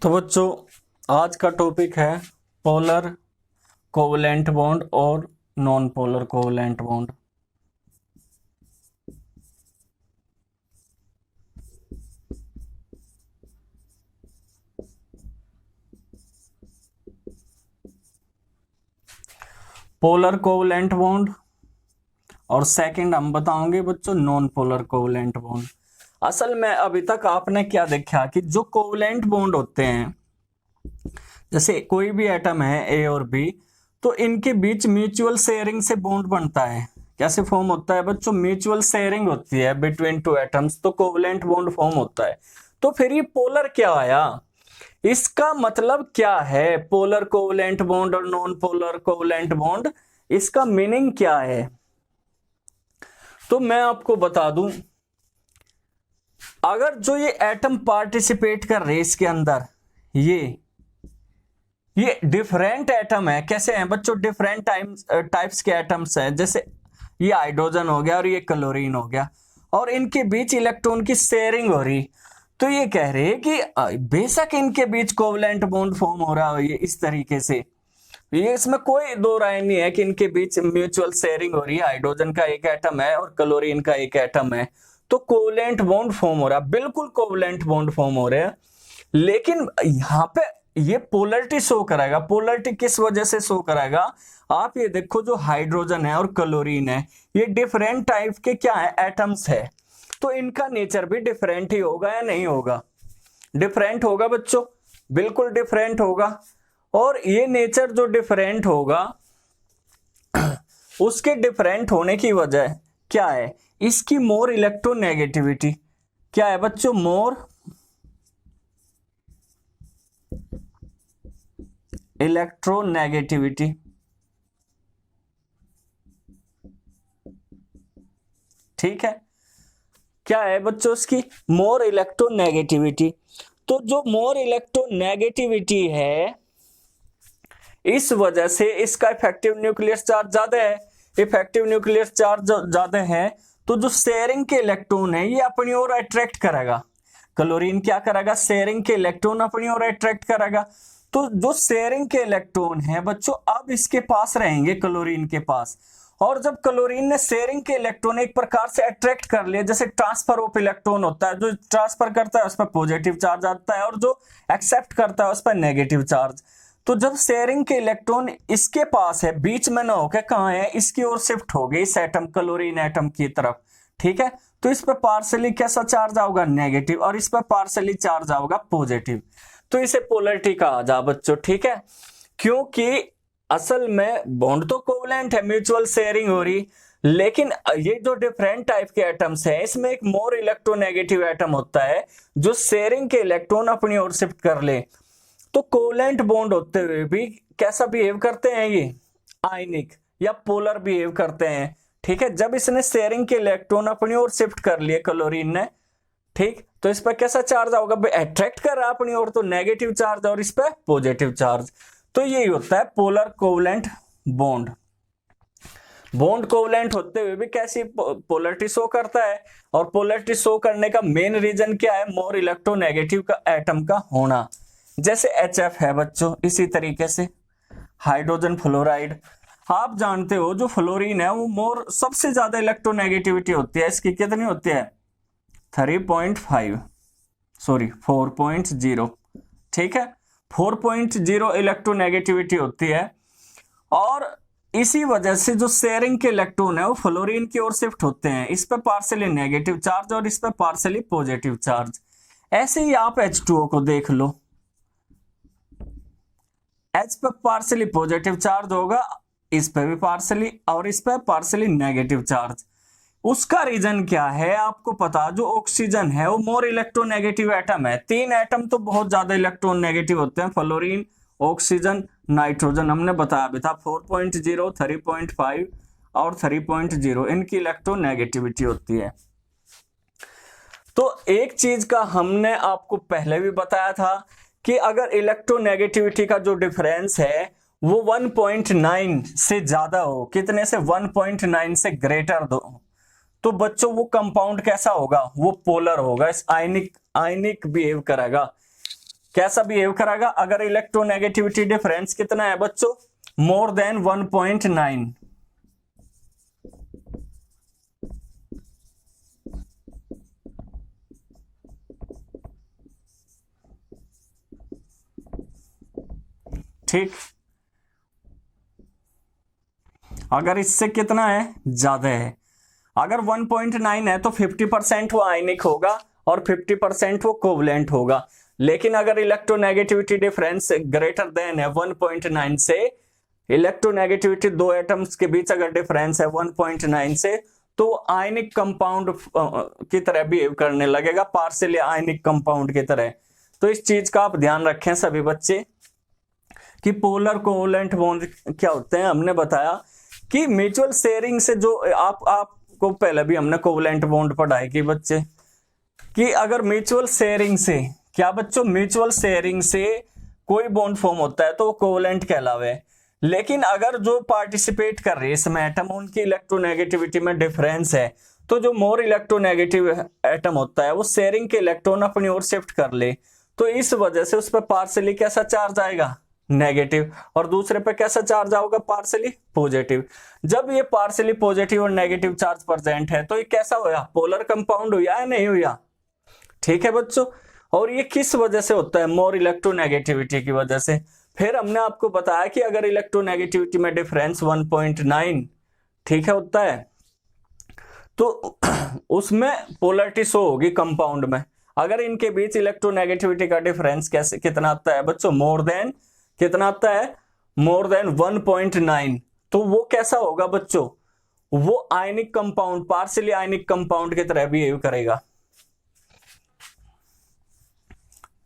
तो बच्चों आज का टॉपिक है पोलर कोवलेंट बॉन्ड और non polar covalent bond. Polar covalent bond और सेकंड हम बताओगे बच्चों नॉन पोलर कोवलेंट बॉन्ड। असल में अभी तक आपने क्या देखा कि जो कोवलेंट बॉन्ड होते हैं, जैसे कोई भी एटम है ए और बी, तो इनके बीच म्यूचुअल शेयरिंग से बॉन्ड बनता है। कैसे फॉर्म होता है बच्चों? म्यूचुअल शेयरिंग होती है बिटवीन टू एटम्स, तो कोवलेंट बॉन्ड फॉर्म होता है। तो फिर ये पोलर क्या आया, इसका मतलब क्या है? पोलर कोवलेंट बॉन्ड और नॉन पोलर कोवलेंट बॉन्ड, इसका मीनिंग क्या है? तो मैं आपको बता दूं, अगर जो ये एटम पार्टिसिपेट कर रहे इसके अंदर, ये डिफरेंट एटम है। कैसे हैं बच्चों? डिफरेंट टाइप्स के एटम्स हैं। जैसे ये हाइड्रोजन हो गया और ये क्लोरीन हो गया, और इनके बीच इलेक्ट्रॉन की शेयरिंग हो रही। तो ये कह रहे हैं कि बेशक इनके बीच कोवलेंट बॉन्ड फॉर्म हो रहा है ये इस तरीके से, ये इसमें कोई दो राय नहीं है कि इनके बीच म्यूचुअल शेयरिंग हो रही है। हाइड्रोजन का एक एटम है और क्लोरीन का एक एटम है, तो कोवलेंट बॉन्ड फॉर्म हो रहा है, बिल्कुल कोवलेंट बॉन्ड फॉर्म हो रहे हैं। लेकिन यहाँ पे ये पोलरिटी शो कराएगा। पोलरिटी किस वजह से शो कराएगा? आप ये देखो, जो हाइड्रोजन है और क्लोरीन है, ये डिफरेंट टाइप के क्या है, एटम्स है। तो इनका नेचर भी डिफरेंट ही होगा या नहीं होगा? डिफरेंट होगा बच्चों, बिल्कुल डिफरेंट होगा। और ये नेचर जो डिफरेंट होगा, उसके डिफरेंट होने की वजह क्या है? इसकी मोर इलेक्ट्रोनेगेटिविटी। क्या है बच्चों? मोर इलेक्ट्रोनेगेटिविटी। ठीक है, क्या है बच्चों इसकी? मोर इलेक्ट्रोनेगेटिविटी। तो जो मोर इलेक्ट्रोनेगेटिविटी है, इस वजह से इसका इफेक्टिव न्यूक्लियर चार्ज ज्यादा है। इफेक्टिव न्यूक्लियर चार्ज ज्यादा है, तो जो शेयरिंग के इलेक्ट्रॉन है ये अपनी ओर अट्रैक्ट करेगा। क्लोरीन क्या करेगा? शेयरिंग के इलेक्ट्रॉन अपनी ओर अट्रैक्ट करेगा। तो जो शेयरिंग के इलेक्ट्रॉन है बच्चों, अब इसके पास रहेंगे, क्लोरीन के पास। और जब क्लोरीन ने शेयरिंग के इलेक्ट्रॉन एक प्रकार से अट्रैक्ट कर लिए, जैसे ट्रांसफर ऑफ इलेक्ट्रॉन होता है, जो ट्रांसफर करता है उस पर पॉजिटिव चार्ज आता है और जो एक्सेप्ट करता है उस पर नेगेटिव चार्ज। तो जब शेयरिंग के इलेक्ट्रॉन इसके पास है, बीच में ना होकर कहां है, इसकी ओर शिफ्ट हो गई, इस एटम क्लोरीन एटम की तरफ। ठीक है, तो इस पर पार्सली कैसा चार्ज आओगा? नेगेटिव, और इस पर पार्सली चार्ज आओगा पॉजिटिव। तो इसे पोलरिटी कहा जा बच्चों। ठीक है, क्योंकि असल में बॉन्ड तो कोवलेंट है, म्यूचुअल शेयरिंग हो रही, लेकिन ये जो डिफरेंट टाइप के एटम्स हैं, इसमें एक मोर इलेक्ट्रोनेगेटिव एटम होता है जो शेयरिंग के इलेक्ट्रॉन अपनी ओर शिफ्ट कर ले। तो कोवलेंट बॉन्ड होते हुए भी कैसा बिहेव करते हैं ये? आयनिक या पोलर बिहेव करते हैं। ठीक है, जब इसने शेयरिंग के इलेक्ट्रॉन अपनी ओर शिफ्ट कर लिए क्लोरीन ने, ठीक, तो इस पर कैसा चार्ज होगा? अट्रैक्ट कर रहा है अपनी ओर, तो नेगेटिव चार्ज, और इस पर पॉजिटिव चार्ज। तो यही होता है polar covalent bond. Bond covalent होते हुए भी कैसी पोलरिटी शो करता है, और पोलरिटी शो करने का मेन रीजन क्या है? मोर इलेक्ट्रोनेगेटिव का एटम का होना। जैसे HF है बच्चों, इसी तरीके से हाइड्रोजन फ्लोराइड, आप जानते हो जो फ्लोरीन है वो मोर सबसे ज्यादा इलेक्ट्रोनेगेटिविटी होती है। इसकी कितनी होती है? 3.5, सॉरी 4.0। ठीक है, 4.0 इलेक्ट्रोनेगेटिविटी होती है, और इसी वजह से जो शेयरिंग के इलेक्ट्रॉन है वो फ्लोरीन की ओर शिफ्ट होते हैं। इस पर पार्सली नेगेटिव चार्ज और इस पर पार्सली पॉजिटिव चार्ज। ऐसे ही आप H2O को देख लो, H पे पार्सली पॉजिटिव चार्ज होगा, इस पे भी पार्सली, और इस पे पार्सली नेगेटिव चार्ज। उसका रीजन क्या है आपको पता? जो ऑक्सीजन है वो मोर इलेक्ट्रोनेगेटिव एटम है। 3 एटम तो बहुत ज्यादा इलेक्ट्रॉन नेगेटिव होते हैं, फ्लोरीन, ऑक्सीजन, नाइट्रोजन। हमने बताया भी था 4.0, 3.5 और 3.0 इनकी इलेक्ट्रोनेगेटिविटी होती है। तो एक चीज का हमने आपको पहले भी बताया था कि अगर इलेक्ट्रोनेगेटिविटी का जो डिफरेंस है वो 1.9 से ज्यादा हो, कितने से? 1.9 से ग्रेटर दो, तो बच्चों वो कंपाउंड कैसा होगा? वो पोलर होगा, आयनिक बिहेव करेगा। कैसा बिहेव करेगा अगर इलेक्ट्रोनेगेटिविटी डिफरेंस कितना है बच्चों, मोर देन 1.9। ठीक, अगर इससे कितना है, ज्यादा है, अगर 1.9 है तो 50% वो आयनिक होगा और 50% वो कोवलेंट होगा। लेकिन अगर इलेक्ट्रोनेगेटिविटी डिफरेंस ग्रेटर देन है 1.9 से, इलेक्ट्रोनेगेटिविटी दो एटम्स के बीच अगर डिफरेंस है 1.9 से, तो आयनिक कंपाउंड की तरह बिहेव करने लगेगा, पार्शियली आयनिक कंपाउंड की तरह। तो इस चीज का आप ध्यान रखें सभी बच्चे कि पोलर कोवलेंट बॉन्ड क्या होते हैं। हमने बताया कि म्यूचुअल शेयरिंग से जो आपको पहले भी हमने कोवलेंट बॉन्ड पढ़ाई कि बच्चे कि अगर म्यूचुअल शेयरिंग से, क्या बच्चों, म्यूचुअल शेयरिंग से कोई बॉन्ड फॉर्म होता है तो वो कोवलेंट कहलावे। लेकिन अगर जो पार्टिसिपेट कर रहे हैं इसमें एटम, उनकी इलेक्ट्रोनेगेटिविटी में डिफरेंस है, तो जो मोर इलेक्ट्रोनेगेटिव एटम होता है वो शेयरिंग के इलेक्ट्रॉन अपनी ओर शिफ्ट कर ले, तो इस वजह से उस पर पार्शियली कैसा चार्ज आएगा, नेगेटिव, और दूसरे पे कैसा चार्ज आएगा, पार्शियली पॉजिटिव। जब ये पार्शियली पॉजिटिव और नेगेटिव चार्ज प्रेजेंट है तो ये कैसा हुआ, पोलर कंपाउंड हुआ या नहीं हुआ। ठीक है बच्चों, और ये किस वजह से होता है, मोर इलेक्ट्रोनेगेटिविटी की वजह से। फिर हमने आपको बताया कि अगर इलेक्ट्रोनेगेटिविटी में डिफरेंस 1.9 ठीक है होता है तो उसमें पोलरिटी शो होगी कंपाउंड में। अगर इनके बीच इलेक्ट्रोनेगेटिविटी का डिफरेंस कैसे कितना आता है बच्चों, मोर देन कितना आता है, मोर देन 1.9, तो वो कैसा होगा बच्चों, वो ionic compound, partially ionic compound की तरह बिहेव करेगा।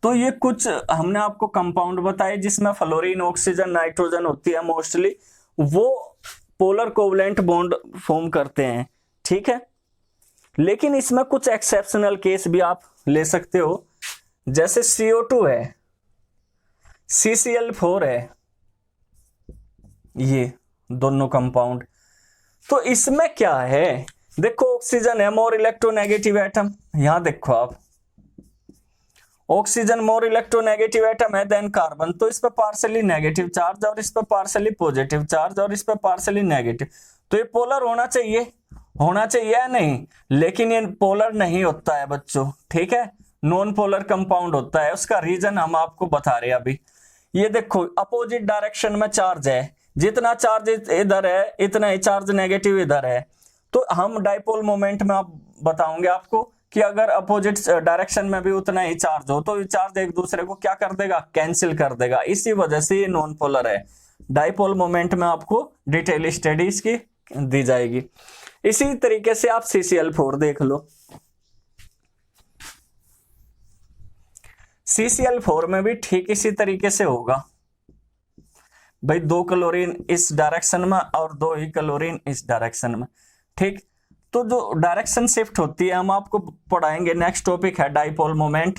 तो ये कुछ हमने आपको कंपाउंड बताए जिसमें फ्लोरीन, ऑक्सीजन, नाइट्रोजन होती है मोस्टली, वो पोलर कोवलेंट बॉन्ड फॉर्म करते हैं। ठीक है, लेकिन इसमें कुछ एक्सेप्शनल केस भी आप ले सकते हो, जैसे CO2 है, CCl4 है, ये दोनों कंपाउंड। तो इसमें क्या है, देखो ऑक्सीजन है मोर इलेक्ट्रोनेगेटिव एटम, यहां देखो आप, ऑक्सीजन मोर इलेक्ट्रोनेगेटिव एटम है देन कार्बन, तो इस पर पार्शियली नेगेटिव चार्ज और इस पर पार्शियली पॉजिटिव चार्ज और इस पर पार्शियली नेगेटिव, तो ये पोलर होना चाहिए या नहीं, लेकिन ये पोलर नहीं होता है बच्चों। ठीक है, नॉन पोलर कंपाउंड होता है। उसका रीजन हम आपको बता रहे हैं अभी। ये देखो अपोजिट डायरेक्शन में चार्ज है, जितना चार्ज इधर है इतना ही चार्ज नेगेटिव इधर है, तो हम डाइपोल मोमेंट में आप बताऊंगे आपको कि अगर अपोजिट डायरेक्शन में भी उतना ही चार्ज हो तो चार्ज एक दूसरे को क्या कर देगा, कैंसिल कर देगा, इसी वजह से ये नॉन पोलर है। डाइपोल मोमेंट में आपको डिटेल स्टडी इसकी दी जाएगी। इसी तरीके से आप CCl4 देख लो, CCl4 में भी ठीक इसी तरीके से होगा भाई, 2 क्लोरीन इस डायरेक्शन में और 2 ही क्लोरीन इस डायरेक्शन में। ठीक, तो जो डायरेक्शन शिफ्ट होती है हम आपको पढ़ाएंगे, नेक्स्ट टॉपिक है डाइपोल मोमेंट।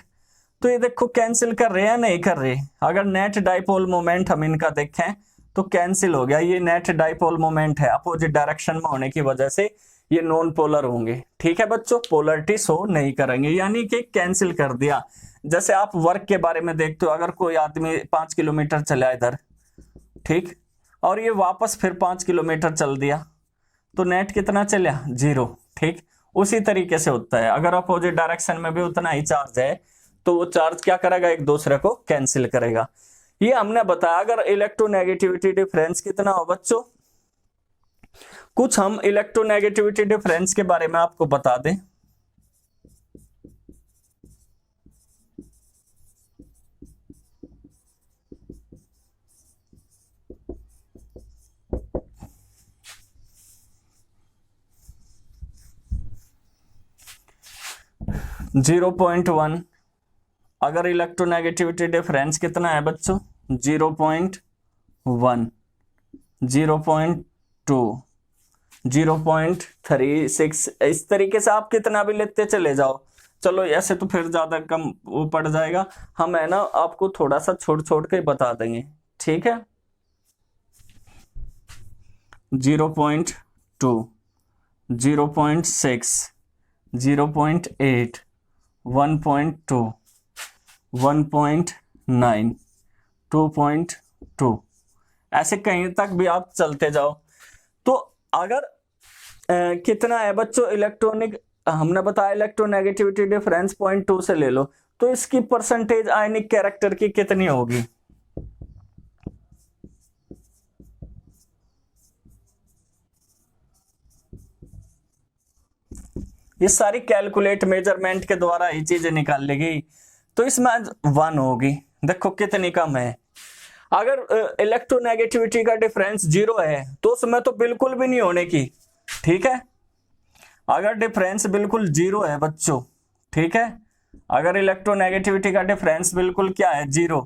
तो ये देखो कैंसिल कर रहे हैं नहीं कर रहे, अगर नेट डाइपोल मोमेंट हम इनका देखें तो कैंसिल हो गया, ये नेट डाइपोल मोमेंट है, अपोजिट डायरेक्शन में होने की वजह से ये नॉन पोलर होंगे। ठीक है बच्चों, पोलरिटी शो नहीं करेंगे, यानी कि कैंसिल कर दिया। जैसे आप वर्क के बारे में देखते हो, अगर कोई आदमी 5 किलोमीटर चला इधर, ठीक, और ये वापस फिर 5 किलोमीटर चल दिया, तो नेट कितना चला, 0। ठीक, उसी तरीके से होता है, अगर अपोजिट डायरेक्शन में भी उतना ही चार्ज है तो वो चार्ज क्या करेगा, एक दूसरे को कैंसिल करेगा। ये हमने बताया। अगर इलेक्ट्रोनेगेटिविटी डिफरेंस कितना हो बच्चों, कुछ हम इलेक्ट्रोनेगेटिविटी डिफरेंस के बारे में आपको बता दें। जीरो 0.1, अगर इलेक्ट्रोनेगेटिविटी डिफरेंस कितना है बच्चों, 0.1, 0.2, 0.36, इस तरीके से आप कितना भी लेते चले जाओ। चलो ऐसे तो फिर ज्यादा कम वो पड़ जाएगा, हम है ना आपको थोड़ा सा छोड़ के बता देंगे। ठीक है, 0.2, 0.6, 0.8, 1.2, 1.9, 9, 2.2, ऐसे कहीं तक भी आप चलते जाओ। तो अगर कितना है बच्चों इलेक्ट्रॉनिक, हमने बताया इलेक्ट्रोनेगेटिविटी डिफरेंस 0.2 से ले लो, तो इसकी परसेंटेज आयनिक कैरेक्टर की कितनी होगी? ये सारी कैलकुलेट मेजरमेंट के द्वारा ही चीजें निकाल ली गई। तो इसमें 1 होगी, देखो कितनी कम है। अगर इलेक्ट्रोनेगेटिविटी का डिफरेंस 0 है तो उसमें तो बिल्कुल भी नहीं होने की, ठीक है। अगर डिफरेंस बिल्कुल 0 है बच्चों, ठीक है, अगर इलेक्ट्रोनेगेटिविटी का डिफरेंस बिल्कुल क्या है 0,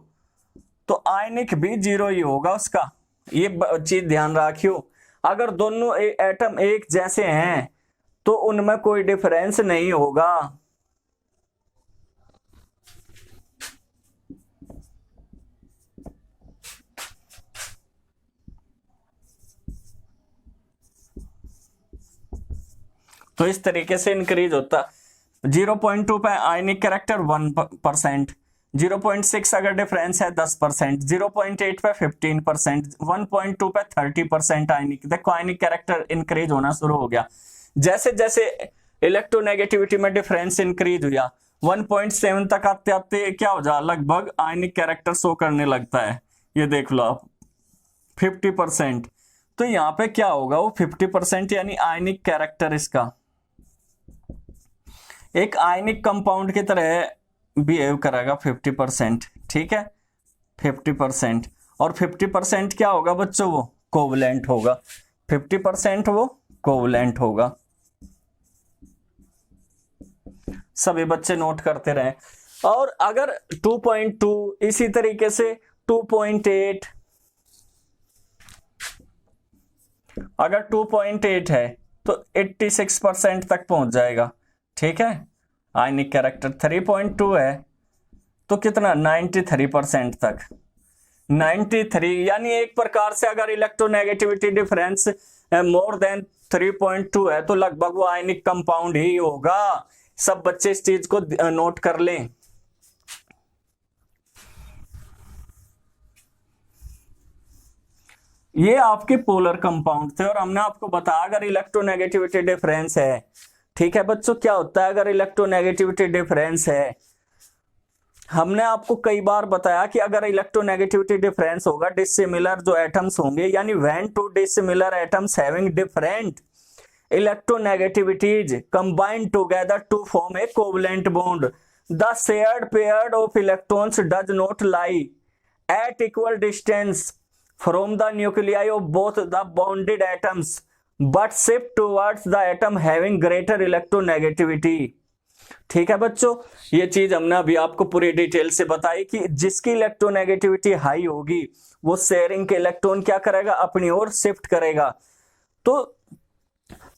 तो आयनिक भी 0 ही होगा उसका, ये चीज ध्यान रखियो। अगर दोनों एटम एक जैसे हैं तो उनमें कोई डिफरेंस नहीं होगा। तो इस तरीके से इंक्रीज होता। 0.2 पे आयनिक कैरेक्टर 1%, 0.6 अगर डिफरेंस है 10%, 0.8 पे 15%, 1.2 पे 30% आयनिक। देखो आयनिक कैरेक्टर इंक्रीज होना शुरू हो गया। जैसे जैसे इलेक्ट्रोनेगेटिविटी में डिफरेंस इंक्रीज हुआ 1.7 तक आते आते क्या हो जा लगभग आयनिक कैरेक्टर शो करने लगता है। ये देख लो आप 50%। तो यहाँ पे क्या होगा वो 50% यानी आयनिक कैरेक्टर इसका एक आयनिक कंपाउंड की तरह बिहेव करेगा 50%, ठीक है 50%। और 50% क्या होगा बच्चों? वो कोवलेंट होगा, 50% वो कोवलेंट होगा। सभी बच्चे नोट करते रहे। और अगर 2.2 इसी तरीके से 2.8, अगर 2.8 है तो 86% तक पहुंच जाएगा, ठीक है। आयनिक कैरेक्टर 3.2 है तो कितना 93% तक, 93, यानी एक प्रकार से अगर इलेक्ट्रोनेगेटिविटी डिफरेंस मोर देन 3.2 है तो लगभग वो आयनिक कंपाउंड ही होगा। सब बच्चे इस चीज को नोट कर लें। ये आपके पोलर कंपाउंड थे और हमने आपको बताया अगर इलेक्ट्रोनेगेटिविटी डिफरेंस है, ठीक है बच्चों, क्या होता है अगर इलेक्ट्रोनेगेटिविटी डिफरेंस है। हमने आपको कई बार बताया कि अगर इलेक्ट्रोनेगेटिविटी डिफरेंस होगा डिसिमिलर जो एटम्स होंगे, यानी when to dissimilar atoms having different electronegativities combine together to form a covalent bond. The shared pair of electrons does not lie at equal distance from the nuclei of both the bonded atoms but shift towards the atom having greater electronegativity. ठीक है बच्चों, ये चीज हमने अभी आपको पूरी detail से बताई कि जिसकी इलेक्ट्रोनेगेटिविटी हाई होगी वो शेयरिंग के इलेक्ट्रॉन क्या करेगा अपनी ओर शिफ्ट करेगा। तो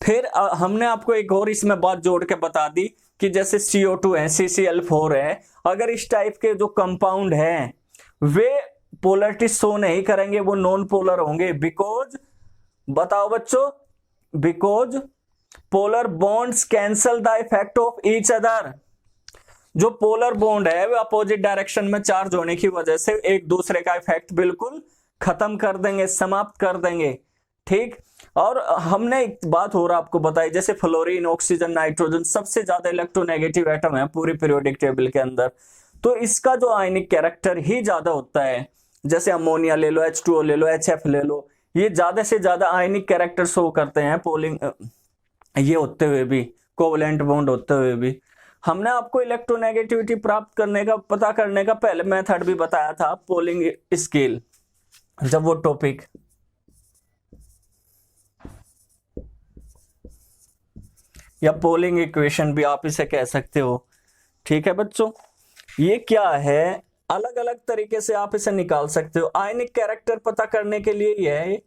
फिर हमने आपको एक और इसमें बात जोड़ के बता दी कि जैसे CO2 है, CCl4 है, अगर इस टाइप के जो कंपाउंड हैं वे पोलरिटी शो नहीं करेंगे, वो नॉन पोलर होंगे। बिकॉज बताओ बच्चों, because polar bonds cancel the effect of each other. जो पोलर बॉन्ड है वो अपोजिट डायरेक्शन में चार्ज होने की वजह से एक दूसरे का इफेक्ट बिल्कुल खत्म कर देंगे, समाप्त कर देंगे, ठीक। और हमने एक बात और आपको बताई, जैसे फ्लोरीन, ऑक्सीजन, नाइट्रोजन सबसे ज्यादा इलेक्ट्रोनेगेटिव एटम है पूरी पीरियोडिक टेबल के अंदर, तो इसका जो आयनिक कैरेक्टर ही ज्यादा होता है। जैसे अमोनिया ले लो, H2O ले लो, HF ले लो, ये ज्यादा से ज्यादा आयनिक कैरेक्टर शो करते हैं पोलिंग ये होते हुए भी, कोवलेंट बॉन्ड होते हुए भी। हमने आपको इलेक्ट्रोनेगेटिविटी प्राप्त करने का, पता करने का पहले मेथड भी बताया था, पोलिंग स्केल, जब वो टॉपिक या पोलिंग इक्वेशन भी आप इसे कह सकते हो, ठीक है बच्चों। ये क्या है, अलग अलग तरीके से आप इसे निकाल सकते हो। आयनिक कैरेक्टर पता करने के लिए ये है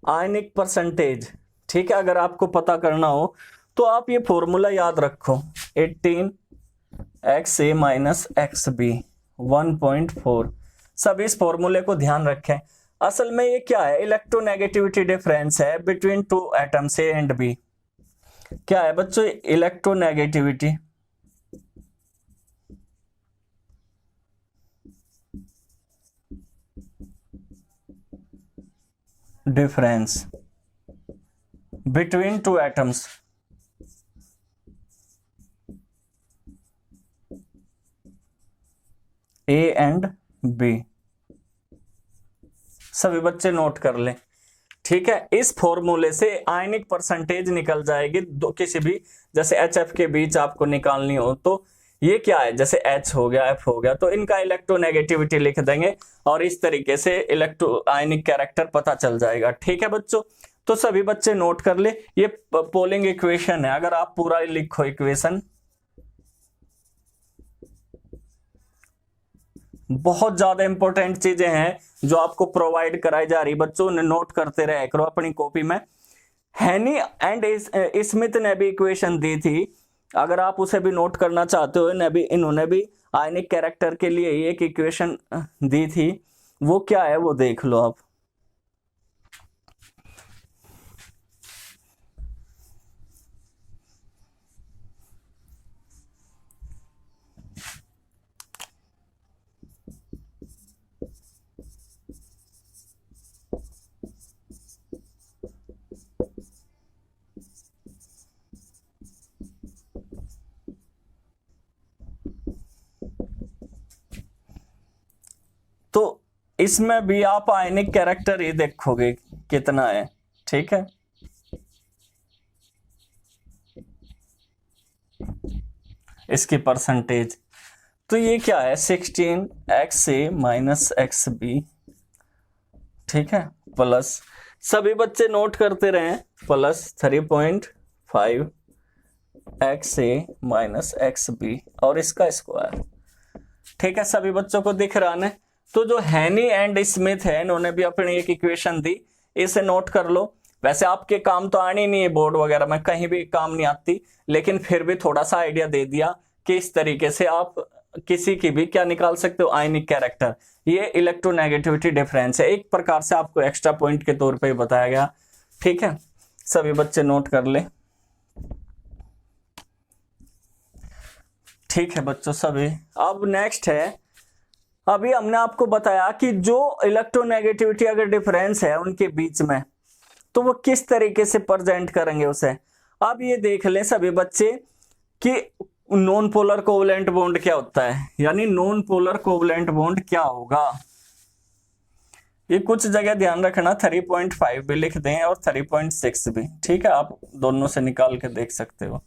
आयनिक परसेंटेज, ठीक है। अगर आपको पता करना हो तो आप ये फॉर्मूला याद रखो, 18xa माइनस XB 1.4। सब इस फॉर्मूले को ध्यान रखें। असल में ये क्या है, इलेक्ट्रोनेगेटिविटी डिफरेंस है between two atoms A and B। क्या है बच्चों, electronegativity difference between two atoms A and B। सभी बच्चे नोट कर लें, ठीक है। इस फॉर्मूले से आयनिक परसेंटेज निकल जाएगी दो किसी भी, जैसे HF के बीच आपको निकालनी हो तो ये क्या है, जैसे H हो गया, F हो गया, तो इनका इलेक्ट्रोनेगेटिविटी लिख देंगे और इस तरीके से इलेक्ट्रो आयनिक कैरेक्टर पता चल जाएगा, ठीक है बच्चों। तो सभी बच्चे नोट कर ले, ये पोलिंग इक्वेशन है, अगर आप पूरा लिखो इक्वेशन, बहुत ज्यादा इंपॉर्टेंट चीजें हैं जो आपको प्रोवाइड कराई जा रही, बच्चों ने नोट करते रहे करो अपनी कॉपी में। हैनी एंड स्मिथ ने भी इक्वेशन दी थी, अगर आप उसे भी नोट करना चाहते हो, इन्होंने भी आयनिक कैरेक्टर के लिए एक इक्वेशन दी थी, वो क्या है वो देख लो आप। तो इसमें भी आप आयनिक कैरेक्टर ही देखोगे कितना है, ठीक है। इसकी परसेंटेज तो ये क्या है, 16xa माइनस XB, ठीक है, प्लस सभी बच्चे नोट करते रहे, प्लस 3.5 XA माइनस XB और इसका स्क्वायर, ठीक है। सभी बच्चों को दिख रहा है। तो जो हैनी एंड स्मिथ है, इन्होंने भी अपनी एक इक्वेशन दी, इसे नोट कर लो। वैसे आपके काम तो आनी नहीं है, बोर्ड वगैरह में कहीं भी काम नहीं आती, लेकिन फिर भी थोड़ा सा आइडिया दे दिया कि इस तरीके से आप किसी की भी क्या निकाल सकते हो, आयनिक कैरेक्टर। ये इलेक्ट्रोनेगेटिविटी डिफरेंस है, एक प्रकार से आपको एक्स्ट्रा पॉइंट के तौर पे बताया गया, ठीक है। सभी बच्चे नोट कर ले, ठीक है बच्चों सभी। अब नेक्स्ट है, अभी हमने आपको बताया कि जो इलेक्ट्रोनेगेटिविटी अगर डिफरेंस है उनके बीच में, तो वो किस तरीके से प्रेजेंट करेंगे उसे। अब ये देख लें सभी बच्चे कि नॉन पोलर कोवलेंट बॉन्ड क्या होता है, यानी नॉन पोलर कोवलेंट बॉन्ड क्या होगा। ये कुछ जगह ध्यान रखना, 3.5 भी लिख दें और 3.6 भी, ठीक है, आप दोनों से निकाल के देख सकते हो।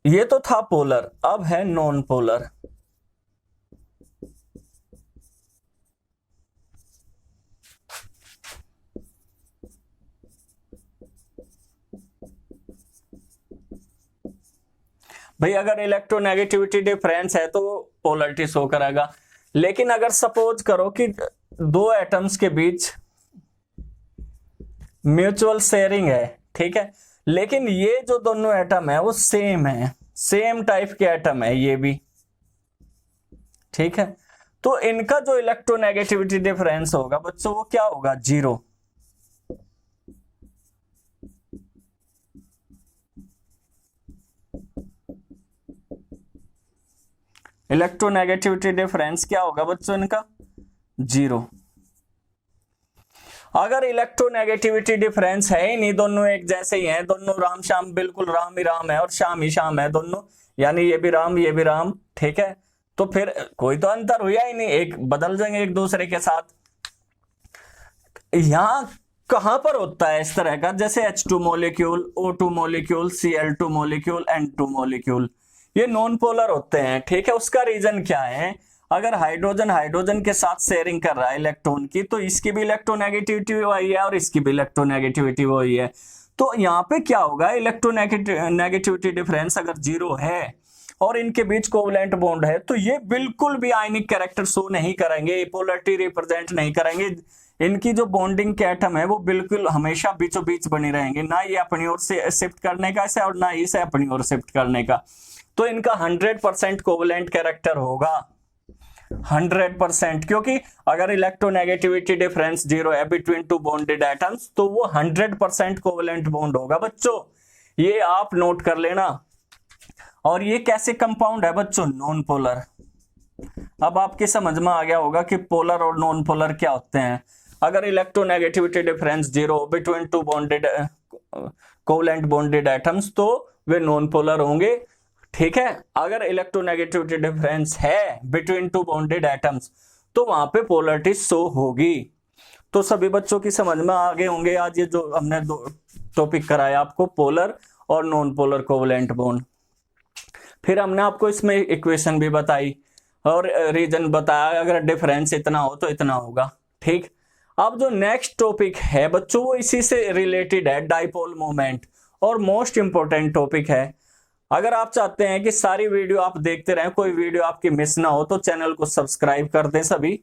ये तो था पोलर, अब है नॉन पोलर। भाई अगर इलेक्ट्रोनेगेटिविटी डिफरेंस है तो पोलरिटी शो करेगा, लेकिन अगर सपोज करो कि दो एटम्स के बीच म्यूचुअल शेयरिंग है, ठीक है, लेकिन ये जो दोनों एटम है वो सेम है, सेम टाइप के एटम है ये भी, ठीक है, तो इनका जो इलेक्ट्रोनेगेटिविटी डिफरेंस होगा बच्चों वो क्या होगा, 0। इलेक्ट्रोनेगेटिविटी डिफरेंस क्या होगा बच्चों इनका, 0। अगर इलेक्ट्रोनेगेटिविटी डिफरेंस है ही नहीं, दोनों एक जैसे ही हैं, दोनों राम श्याम, बिल्कुल राम ही राम है और श्याम ही श्याम है दोनों, यानी ये भी राम ये भी राम, ठीक है, तो फिर कोई तो अंतर हुआ ही नहीं, एक बदल जाएंगे एक दूसरे के साथ। यहां कहां पर होता है इस तरह का, जैसे H2 molecule, O2 molecule, Cl2 molecule, N2 molecule, ये नॉन पोलर होते हैं, ठीक है। उसका रीजन क्या है, अगर हाइड्रोजन हाइड्रोजन के साथ शेयरिंग कर रहा है इलेक्ट्रॉन की, तो इसकी भी इलेक्ट्रोनेगेटिविटी वही है और इसकी भी इलेक्ट्रोनेगेटिविटी वही है, तो यहाँ पे क्या होगा, इलेक्ट्रोनेगेटिविटी डिफरेंस अगर 0 है और इनके बीच कोवलेंट बॉन्ड है, तो ये बिल्कुल भी आयनिक कैरेक्टर शो नहीं करेंगे, पोलरिटी रिप्रेजेंट नहीं करेंगे। इनकी जो बॉन्डिंग के एटम है वो बिल्कुल हमेशा बीचों बीच बनी रहेंगे, ना ये अपनी ओर से शिफ्ट करने का इसे और ना इसे अपनी ओर शिफ्ट करने का, तो इनका 100% कोवलेंट कैरेक्टर होगा, 100%, क्योंकि अगर इलेक्ट्रोनेगेटिविटी डिफरेंस 0 है बिटवीन टू बॉन्डेड एटम्स, तो वो 100% कोवलेंट बॉन्ड होगा बच्चों, ये आप नोट कर लेना। और ये कैसे कंपाउंड है बच्चों, नॉन पोलर। अब आपकी समझ में आ गया होगा कि पोलर और नॉन पोलर क्या होते हैं। अगर electronegativity difference 0 between two bonded covalent bonded atoms तो वे नॉन पोलर होंगे, ठीक है। अगर इलेक्ट्रोनेगेटिविटी डिफरेंस है बिटवीन टू बॉन्डेड एटम्स तो वहां पे पोलरिटी शो होगी। तो सभी बच्चों की समझ में आ गए होंगे आज ये जो हमने दो टॉपिक कराया आपको, पोलर और नॉन पोलर कोवलेंट बॉन्ड। फिर हमने आपको इसमें इक्वेशन भी बताई और रीजन बताया, अगर डिफरेंस इतना हो तो इतना होगा, ठीक। अब जो नेक्स्ट टॉपिक है बच्चों वो इसी से रिलेटेड है, डाइपोल मोमेंट, और मोस्ट इंपॉर्टेंट टॉपिक है। अगर आप चाहते हैं कि सारी वीडियो आप देखते रहें, कोई वीडियो आपकी मिस ना हो, तो चैनल को सब्सक्राइब कर दें सभी,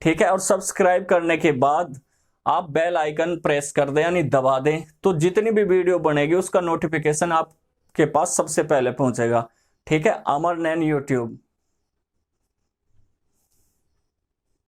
ठीक है। और सब्सक्राइब करने के बाद आप बेल आइकन प्रेस कर दें यानी दबा दें, तो जितनी भी वीडियो बनेगी उसका नोटिफिकेशन आपके पास सबसे पहले पहुंचेगा, ठीक है। अमर नैन यूट्यूब।